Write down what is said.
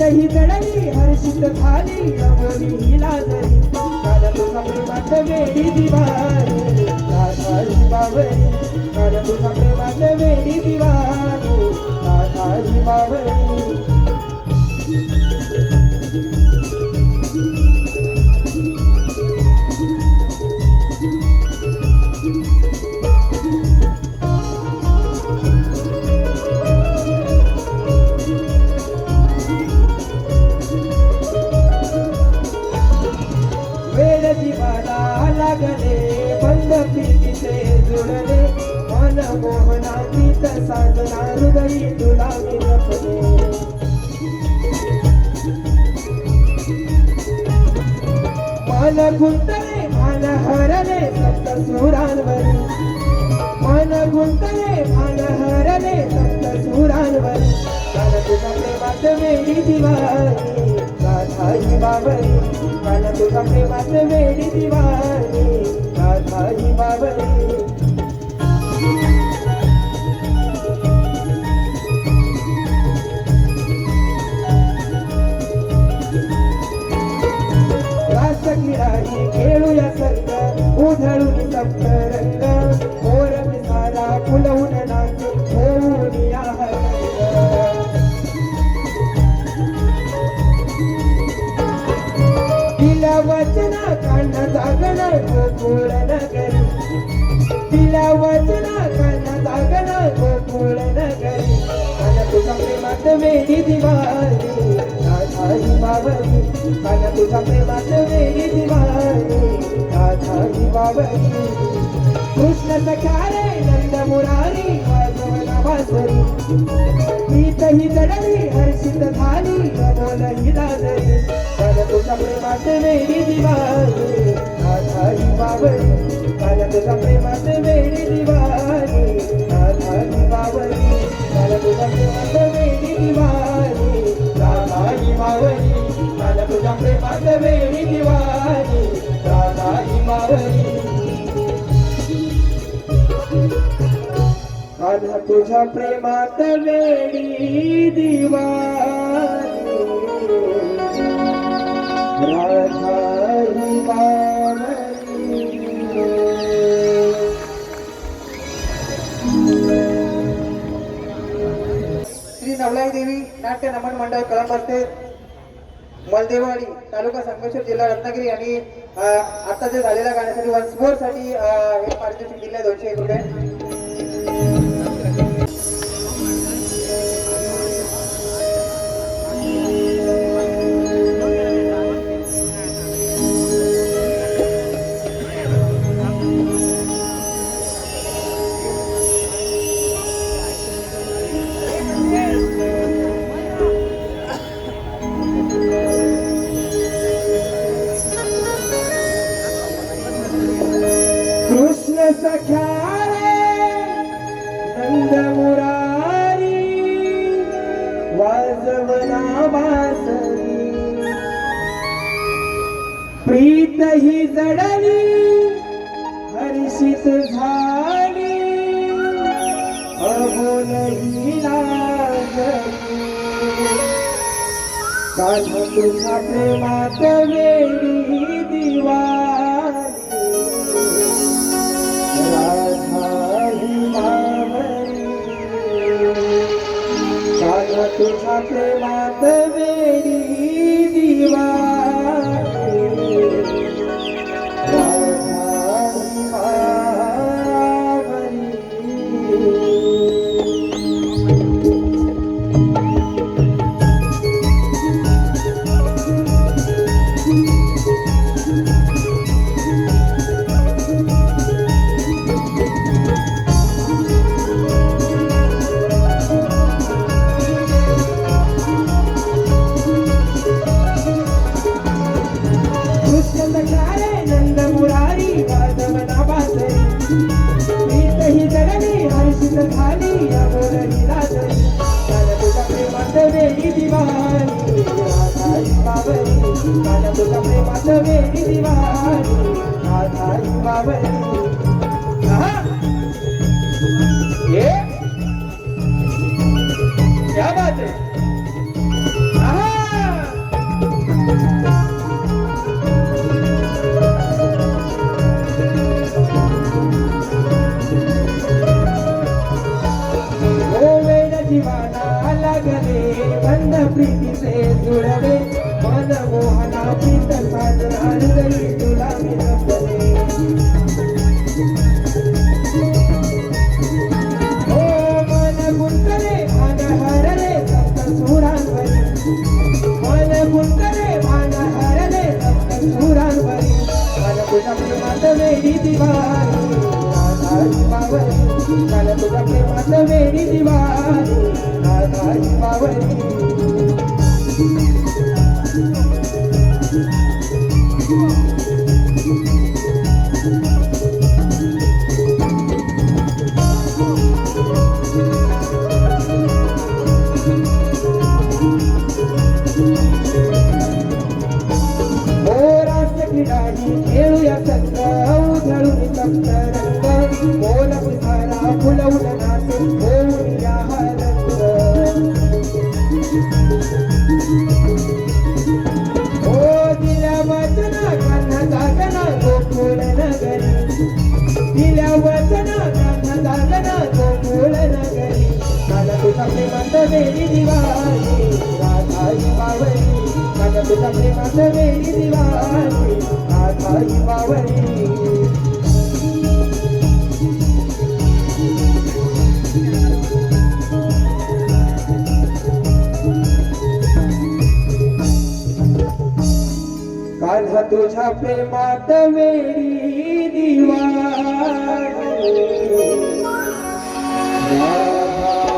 ही जडली हर्षित झाली अमोली हिला जरी काल तुझा प्रेमात वेडी दिवाणी राधाई बावरी काल तुझा प्रेमात वेडी दिवाणी राधाई बावरी लागले बंद प्रीतीचे जुळले मन मोहनातीत साजना हृदयी तुला मी जपले मन गुंतले भान हरले सप्त सुरांवरी मन गुंतले भान हरले सप्त सुरांवरी काल तुझा प्रेमात वेडी दिवाणी राधाई बावरी काल तुझा प्रेमात वेडी दिवाणी राधाई बावरी रास क्रीडाही खेळूया संग उधळून सप्तरंग मोर पिसारा फुलवून नाच होऊन या वचना कान्हा जागना गोकुळ नगरी तिला वचना कान्हा जागना गोकुळ नगरी कान्हा तुझा प्रेमात वेडी दिवाणी राधाई बावरी कान्हा तुझा प्रेमात वेडी दिवाणी राधाई बावरी कृष्ण सखा रे नंद मुरारी वाजवना वासरी प्रीत ही जडली हर्षित झाली अमोल हिला जरी काल तुझा प्रेमात वेडी दिवाणी राधाई बावरी काल तुझा प्रेमात वेडी दिवाणी राधाई बावरी काल तुझा प्रेमात वेडी दिवाणी राधाई बावरी काल तुझा प्रेमात वेडी दिवाणी राधाई बावरी काल तुझ्या प्रेमात वेडी दिवाणी राधाई बावरी श्री नवलाई देवी नाट्य नमन मंडळ कळंब असते मलदेवाडी तालुका संगमेश्वर जिल्हा रत्नागिरी आणि आता जे झालेल्या गाण्यासाठी वन्स मोर साठी हे पारितोषिक दिले 201 रुपये. कृष्ण सख्या नंद मुरारी वाजवना वासरी प्रीत ही जडली हर्षित झाली अबोलही लागली काल तुझ्या प्रेमात वेडी दिवाणी राधाई बावरी काल तुझ्या प्रेमात वेडी दिवाणी राधाई बावरी प्रेमात वेडी दिवाणी राधाई बावरी काल तुझ्या प्रेमात वेडी दिवाणी राधाई बावरी ये क्या बात है जीवाना लागले बंद प्रीती से जुड़वे मन मोहना प्रीत साजन गई तुला मी जपले ओ मन गुंतले मन हरले सप्त सुरांवरी मन गुंतले मन हरले सप्त सुरांवरी मन तुझ्या प्रेमात वेडी दिवाणी राधाई बावरी काल तुझ्या प्रेमात वेडी दिवाणी राधाई बावरी खेळूया संग उधळून सप्त रंग बोल पुसारा फुलवून नाचे होऊन या रंग ओ दिल्या वचना कान्हा जागना गोकुळ नगरी दिल्या वचना कान्हा जागना गोकुळ नगरी काल तुझ्या प्रेमात वेडी दिवाणी राधाई बावरी काल तुझ्या प्रेमात वेडी दिवाणी राधाई बावरी कान्हा तुझ्या प्रेमात वेडी दिवाणी राधाई